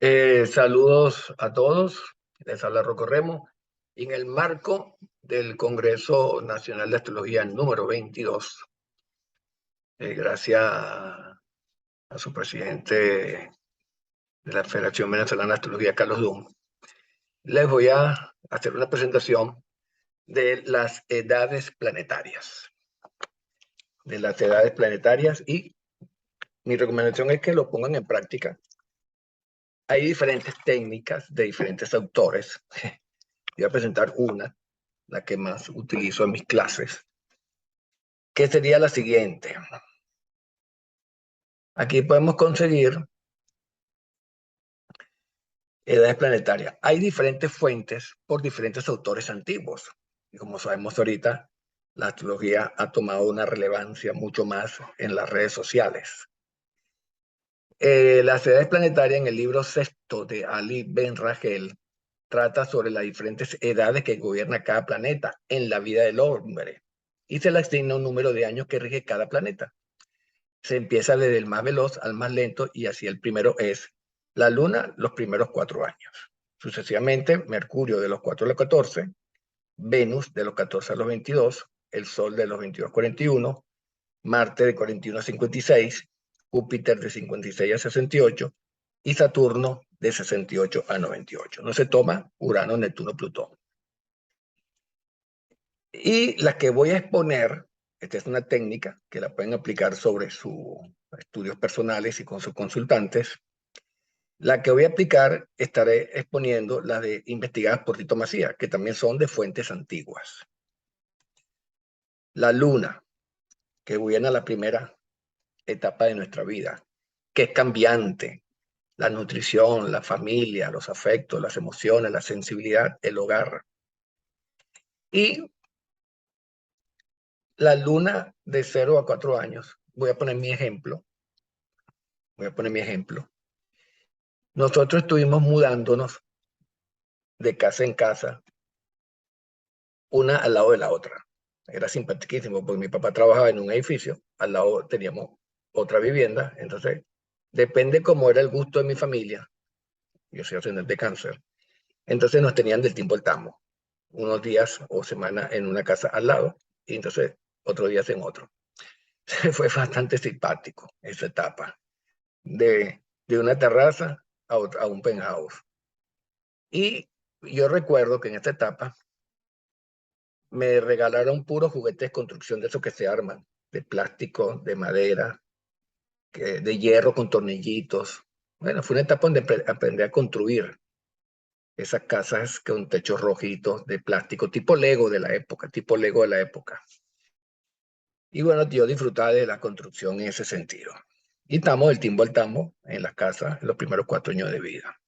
Saludos a todos, les habla Rocco Remo. En el marco del Congreso Nacional de Astrología número 22, gracias a su presidente de la Federación Venezolana de Astrología, Carlos Dum, les voy a hacer una presentación de las edades planetarias. Y mi recomendación es que lo pongan en práctica. Hay diferentes técnicas de diferentes autores. Voy a presentar una, la que más utilizo en mis clases, que sería la siguiente. Aquí podemos conseguir edades planetarias. Hay diferentes fuentes por diferentes autores antiguos. Y como sabemos ahorita, la astrología ha tomado una relevancia mucho más en las redes sociales. Las edades planetarias en el libro sexto de Ali Ben Rachel trata sobre las diferentes edades que gobierna cada planeta en la vida del hombre y se le asigna un número de años que rige cada planeta. Se empieza desde el más veloz al más lento y así el primero es la Luna, los primeros 4 años. Sucesivamente, Mercurio de los 4 a los 14, Venus de los 14 a los 22, el Sol de los 22 a 41, Marte de 41 a 56, Júpiter de 56 a 68 y Saturno de 68 a 98. No se toma Urano, Neptuno, Plutón. Y la que voy a exponer, esta es una técnica que la pueden aplicar sobre sus estudios personales y con sus consultantes. La que voy a aplicar, estaré exponiendo las de investigadas por Tito Macías, que también son de fuentes antiguas. La luna, que viene a la primera etapa de nuestra vida, que es cambiante. La nutrición, la familia, los afectos, las emociones, la sensibilidad, el hogar. Y la luna de 0 a 4 años, voy a poner mi ejemplo. Nosotros estuvimos mudándonos de casa en casa, una al lado de la otra. Era simpaticísimo, porque mi papá trabajaba en un edificio, al lado teníamos otra vivienda, entonces depende cómo era el gusto de mi familia. Yo soy ascendente de cáncer. Entonces nos tenían del tiempo al tamo, unos días o semanas en una casa al lado, y entonces otros días en otro. Fue bastante simpático esa etapa, de una terraza a un penthouse. Y yo recuerdo que en esta etapa me regalaron puros juguetes de construcción de esos que se arman, de plástico, de madera, de hierro con tornillitos. Bueno, fue una etapa donde aprendí a construir esas casas con techos rojitos de plástico, tipo Lego de la época, Y bueno, yo disfrutaba de la construcción en ese sentido. Y estamos del timbo al tambo en las casas en los primeros 4 años de vida.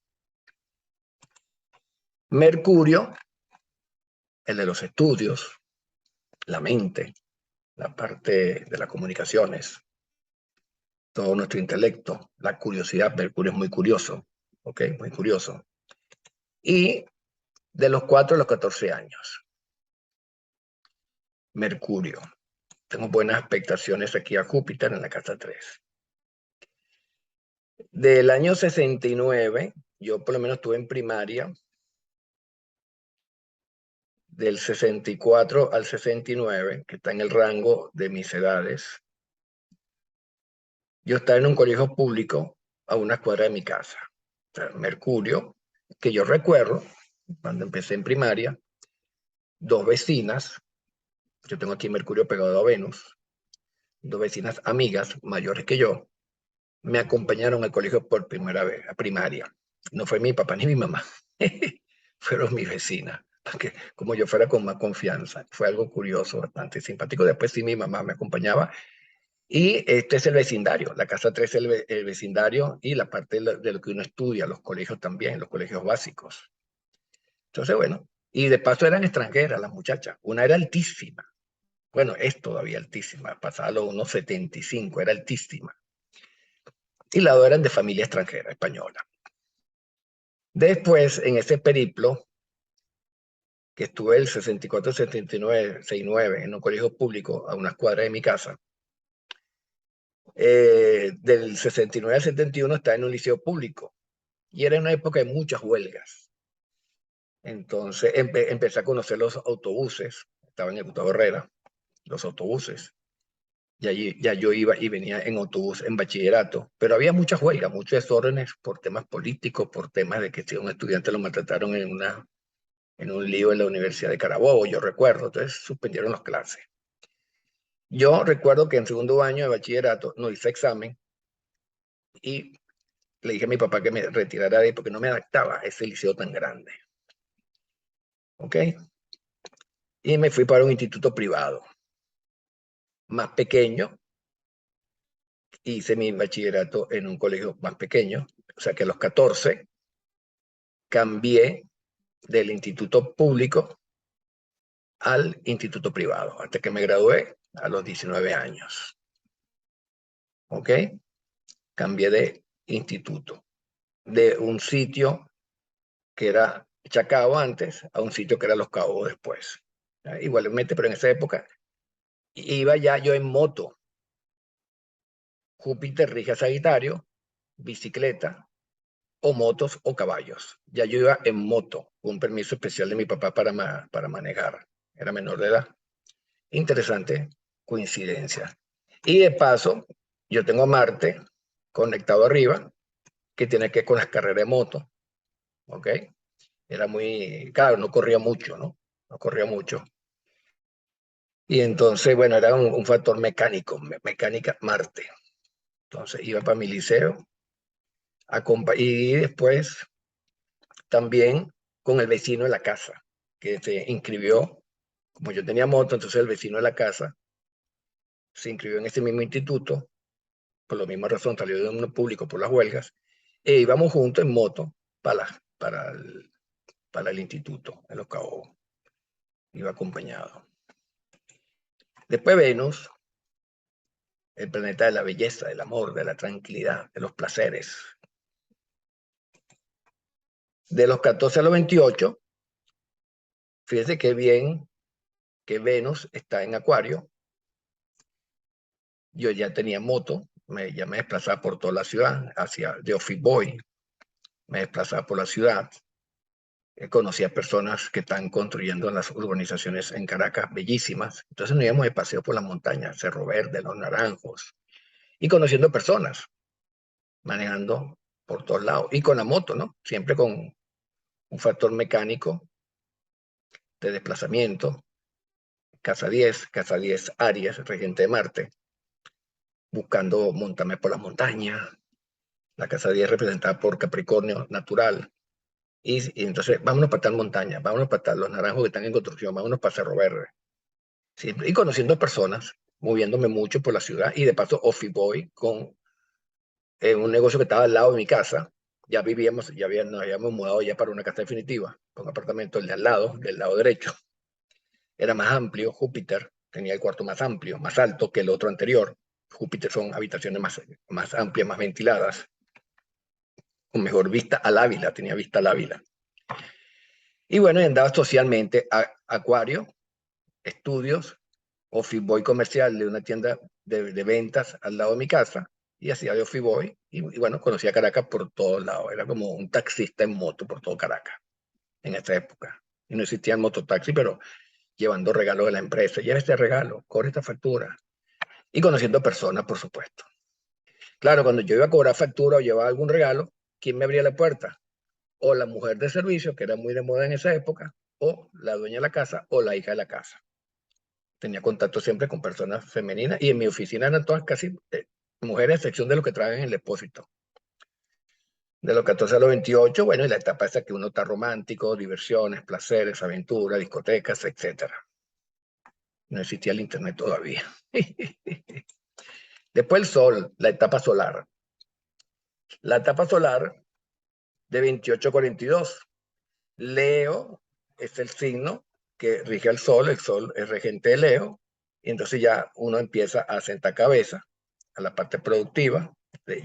Mercurio, el de los estudios, la mente, la parte de las comunicaciones, todo nuestro intelecto, la curiosidad. Mercurio es muy curioso, ¿ok? Muy curioso. Y de los 4 a los 14 años. Mercurio. Tengo buenas expectaciones aquí a Júpiter en la casa 3. Del año 69, yo por lo menos estuve en primaria, del 64 al 69, que está en el rango de mis edades. Yo estaba en un colegio público a una cuadra de mi casa. O sea, Mercurio, que yo recuerdo, cuando empecé en primaria, 2 vecinas, yo tengo aquí Mercurio pegado a Venus, 2 vecinas amigas mayores que yo, me acompañaron al colegio por primera vez, a primaria. No fue mi papá ni mi mamá, fueron mis vecinas, porque como yo fuera con más confianza. Fue algo curioso, bastante simpático. Después sí mi mamá me acompañaba. Y este es el vecindario, la casa 3 es el vecindario y la parte de lo que uno estudia, los colegios también, los colegios básicos. Entonces, bueno, y de paso eran extranjeras las muchachas. Una era altísima, bueno, es todavía altísima, pasaba los 1,75, era altísima. Y las dos eran de familia extranjera, española. Después, en ese periplo, que estuve el 64, 79, 69 en un colegio público a unas cuadras de mi casa, del 69 al 71 estaba en un liceo público. Y era una época de muchas huelgas. Entonces empecé a conocer los autobuses. Estaba en el Gustavo Herrera, los autobuses. Y allí ya yo iba y venía en autobús en bachillerato. Pero había muchas huelgas, muchos desórdenes por temas políticos, por temas de que si un estudiante lo maltrataron en un lío en la Universidad de Carabobo, yo recuerdo. Entonces suspendieron las clases. Yo recuerdo que en segundo año de bachillerato no hice examen y le dije a mi papá que me retirara de ahí porque no me adaptaba a ese liceo tan grande. ¿Ok? Y me fui para un instituto privado, más pequeño. Hice mi bachillerato en un colegio más pequeño. O sea que a los 14 cambié del instituto público al instituto privado, hasta que me gradué a los 19 años. ¿Ok? Cambié de instituto, de un sitio que era Chacao antes a un sitio que era Los Cabos después. Igualmente, pero en esa época iba ya yo en moto, Júpiter rige a Sagitario, bicicleta o motos o caballos. Ya yo iba en moto, con un permiso especial de mi papá para manejar. Era menor de edad. Interesante coincidencia. Y de paso, yo tengo Marte conectado arriba, que tiene que ver con las carreras de moto. ¿Ok? Era muy, claro, no corría mucho, ¿no? No corría mucho. Y entonces, bueno, era un factor mecánico, mecánica Marte. Entonces iba para mi liceo y después también con el vecino de la casa, que se inscribió, como yo tenía moto, entonces el vecino de la casa se inscribió en ese mismo instituto, por la misma razón salió de uno público por las huelgas, e íbamos juntos en moto para el instituto, en Los Cabos, iba acompañado. Después Venus, el planeta de la belleza, del amor, de la tranquilidad, de los placeres. De los 14 a los 28, fíjese qué bien que Venus está en Acuario. Yo ya tenía moto, ya me desplazaba por toda la ciudad, de Office Boy, me desplazaba por la ciudad. Conocía personas que están construyendo las urbanizaciones en Caracas, bellísimas. Entonces nos íbamos de paseo por la montaña, Cerro Verde, Los Naranjos, y conociendo personas, manejando por todos lados, y con la moto, ¿no? Siempre con un factor mecánico de desplazamiento. Casa 10 Aries, regente de Marte, buscando montarme por la montaña. La casa 10 representada por Capricornio natural. Y entonces, vámonos para tal montaña, vámonos para tal, los naranjos que están en construcción, vámonos para Cerro Verde. Siempre. Y conociendo personas, moviéndome mucho por la ciudad y de paso Office Boy con un negocio que estaba al lado de mi casa. Ya vivíamos, nos habíamos mudado ya para una casa definitiva, un apartamento el de al lado, del lado derecho. Era más amplio, Júpiter tenía el cuarto más amplio, más alto que el otro anterior. Júpiter son habitaciones más amplias, más ventiladas, con mejor vista al Ávila, tenía vista al Ávila. Y bueno, andaba socialmente Acuario, estudios, Office Boy comercial de una tienda de ventas al lado de mi casa, y hacía de Office Boy, y bueno, conocía Caracas por todos lados. Era como un taxista en moto por todo Caracas en esa época. Y no existía el mototaxi, pero llevando regalos de la empresa. Lleva este regalo, cobre esta factura. Y conociendo personas, por supuesto. Claro, cuando yo iba a cobrar factura o llevaba algún regalo, ¿quién me abría la puerta? O la mujer de servicio, que era muy de moda en esa época, o la dueña de la casa, o la hija de la casa. Tenía contacto siempre con personas femeninas y en mi oficina eran todas casi mujeres, a excepción de lo que traen en el depósito. De los 14 a los 28, bueno, y la etapa esa que uno está romántico, diversiones, placeres, aventuras, discotecas, etc. No existía el internet todavía. Después el sol, la etapa solar. La etapa solar de 28 a 42. Leo es el signo que rige al sol, el sol es regente de Leo, y entonces ya uno empieza a sentar cabeza a la parte productiva.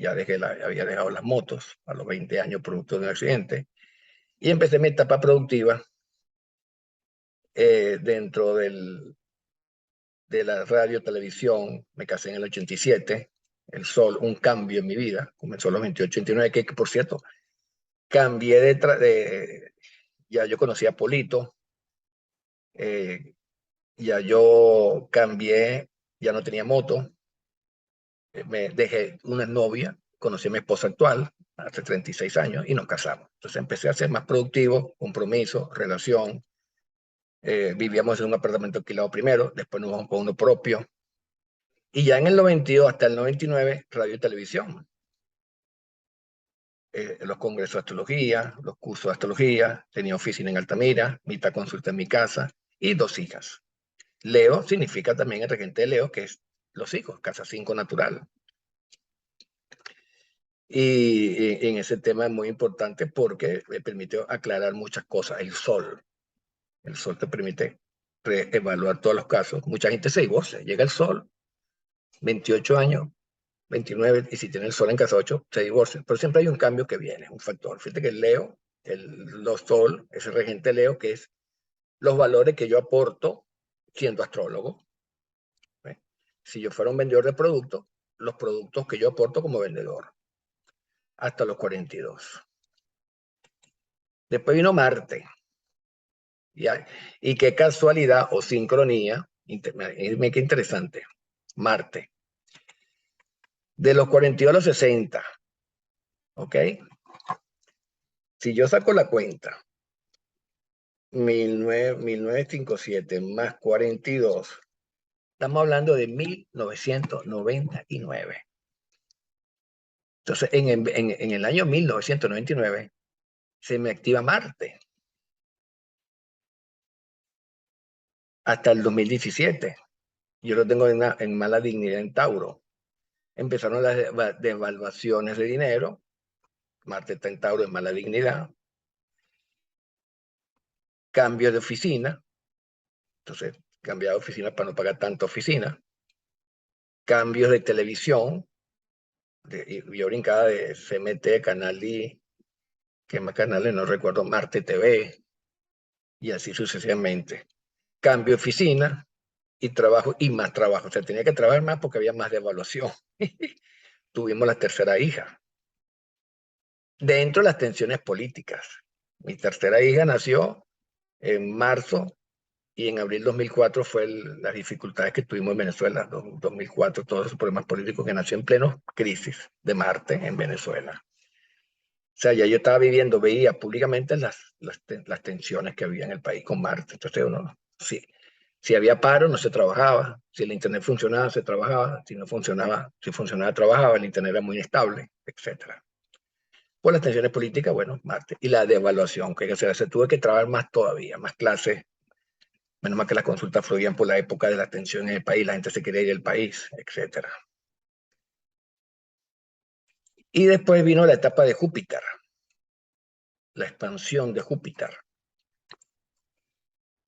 Ya había dejado las motos a los 20 años producto de un accidente, y empecé mi etapa productiva dentro de la radio, televisión. Me casé en el 87, el sol, un cambio en mi vida, comenzó a los 28, 29, que por cierto, Cambié ya yo conocía a Polito, ya yo cambié, ya no tenía moto, me dejé una novia, conocí a mi esposa actual hace 36 años y nos casamos. Entonces empecé a ser más productivo, compromiso, relación. Vivíamos en un apartamento alquilado primero, después nos vamos con uno propio. Y ya en el 92 hasta el 99, radio y televisión. Los congresos de astrología, los cursos de astrología, tenía oficina en Altamira, mitad consulta en mi casa y 2 hijas. Leo significa también el regente de Leo, que es los hijos, casa 5 natural. Y en ese tema es muy importante porque me permitió aclarar muchas cosas. El sol te permite evaluar todos los casos. Mucha gente se divorcia, llega el sol, 28 años, 29, y si tiene el sol en casa 8, se divorcian. Pero siempre hay un cambio que viene, un factor. Fíjate que el Leo, los sol, ese regente Leo, que es los valores que yo aporto siendo astrólogo. ¿Ve? Si yo fuera un vendedor de productos, los productos que yo aporto como vendedor, hasta los 42. Después vino Marte. ¿Ya? Y qué casualidad o sincronía, qué interesante, Marte. De los 42 a los 60, ¿ok? Si yo saco la cuenta, 1957 más 42, estamos hablando de 1999. Entonces, en el año 1999 se me activa Marte hasta el 2017. Yo lo tengo en mala dignidad en Tauro. Empezaron las devaluaciones de dinero. Marte está en Tauro en mala dignidad. Cambio de oficina. Entonces, cambiar de oficina para no pagar tanta oficina. Cambios de televisión. Yo brincaba de CMT, Canal I, que más canales no recuerdo, Marte TV, y así sucesivamente. Cambio de oficina y trabajo, y más trabajo. O sea, tenía que trabajar más porque había más devaluación. Tuvimos la tercera hija. Dentro de las tensiones políticas. Mi tercera hija nació en marzo y en abril 2004 fue las dificultades que tuvimos en Venezuela, 2004, todos esos problemas políticos que nació en pleno crisis de Marte en Venezuela. O sea, ya yo estaba viviendo, veía públicamente las tensiones que había en el país con Marte. Entonces uno, sí, si había paro, no se trabajaba. Si el internet funcionaba, se trabajaba. Si no funcionaba, si funcionaba, trabajaba. El internet era muy inestable, etcétera. Por las tensiones políticas, bueno, Marte. Y la devaluación, que se tuvo que trabajar más todavía, más clases. Menos mal que las consultas fluían por la época de la tensión en el país, la gente se quería ir del país, etcétera. Y después vino la etapa de Júpiter, la expansión de Júpiter.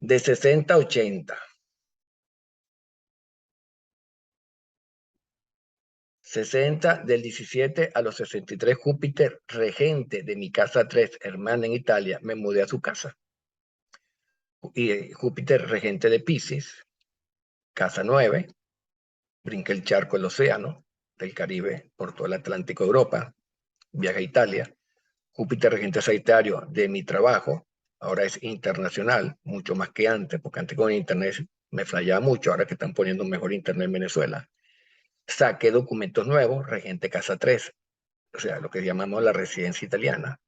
De 60 a 80. 60 del 17 a los 63, Júpiter, regente de mi casa 3, hermana en Italia, me mudé a su casa. Y Júpiter, regente de Piscis, casa 9, brinqué el charco, el océano del Caribe, por todo el Atlántico, Europa, viaje a Italia. Júpiter, regente Sagitario, de mi trabajo, ahora es internacional, mucho más que antes, porque antes con internet me fallaba mucho, ahora que están poniendo un mejor internet en Venezuela. Saqué documentos nuevos, regente casa 3, o sea, lo que llamamos la residencia italiana.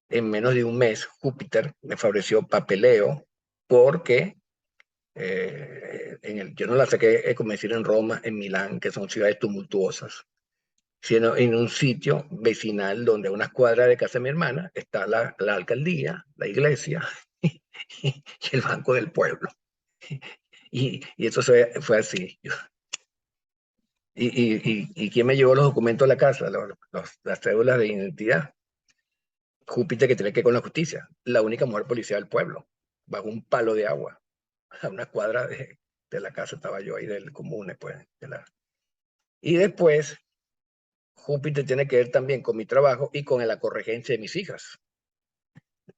En menos de un mes, Júpiter me favoreció papeleo porque yo no la saqué, como decir, en Roma, en Milán, que son ciudades tumultuosas, sino en un sitio vecinal donde a unas cuadras de casa de mi hermana está la alcaldía, la iglesia y el Banco del Pueblo. Y eso fue así. ¿Y quién me llevó los documentos a la casa? Las cédulas de identidad. Júpiter, que tiene que ver con la justicia. La única mujer policía del pueblo, bajo un palo de agua. A una cuadra de la casa estaba yo ahí del comune, pues. Y después, Júpiter tiene que ver también con mi trabajo y con la corregencia de mis hijas.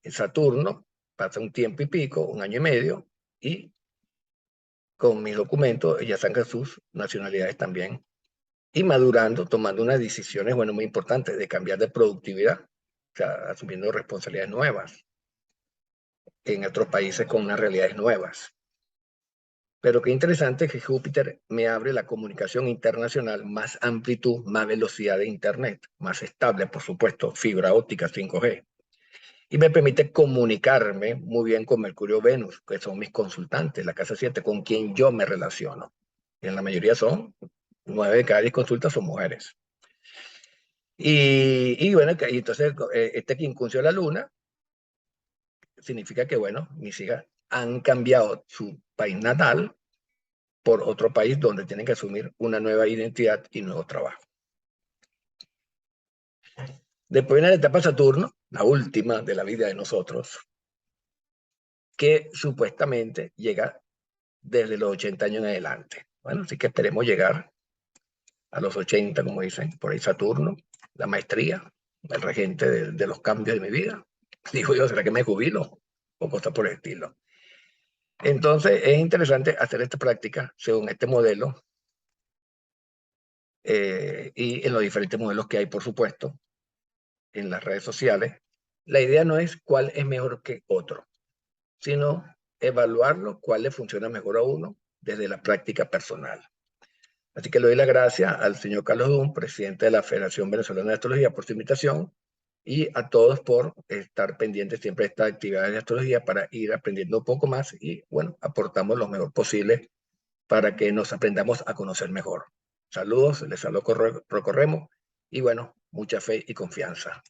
En Saturno pasa un tiempo y pico, un año y medio, y con mis documentos ellas sacan sus nacionalidades también. Y madurando, tomando unas decisiones, bueno, muy importantes, de cambiar de productividad. sea, asumiendo responsabilidades nuevas en otros países con unas realidades nuevas. Pero qué interesante que Júpiter me abre la comunicación internacional, más amplitud, más velocidad de Internet, más estable, por supuesto, fibra óptica 5G. Y me permite comunicarme muy bien con Mercurio Venus, que son mis consultantes, la casa 7, con quien yo me relaciono. Y en la mayoría son, 9 de cada 10 consultas son mujeres. Y bueno, y entonces este quincuncio de la luna significa que, bueno, mis hijas han cambiado su país natal por otro país donde tienen que asumir una nueva identidad y nuevo trabajo. Después viene la etapa Saturno, la última de la vida de nosotros, que supuestamente llega desde los 80 años en adelante. Bueno, así que esperemos llegar a los 80, como dicen, por ahí Saturno, la maestría, el regente de los cambios de mi vida. Digo yo, ¿será que me jubilo? O cosas por el estilo. Entonces, es interesante hacer esta práctica según este modelo y en los diferentes modelos que hay, por supuesto, en las redes sociales. La idea no es cuál es mejor que otro, sino evaluarlo, cuál le funciona mejor a uno desde la práctica personal. Así que le doy las gracias al señor Carlos Dun, presidente de la Federación Venezolana de Astrología, por su invitación y a todos por estar pendientes siempre de estas actividades de astrología para ir aprendiendo un poco más y, bueno, aportamos lo mejor posible para que nos aprendamos a conocer mejor. Saludos, les saludo Rocorremo y, bueno, mucha fe y confianza.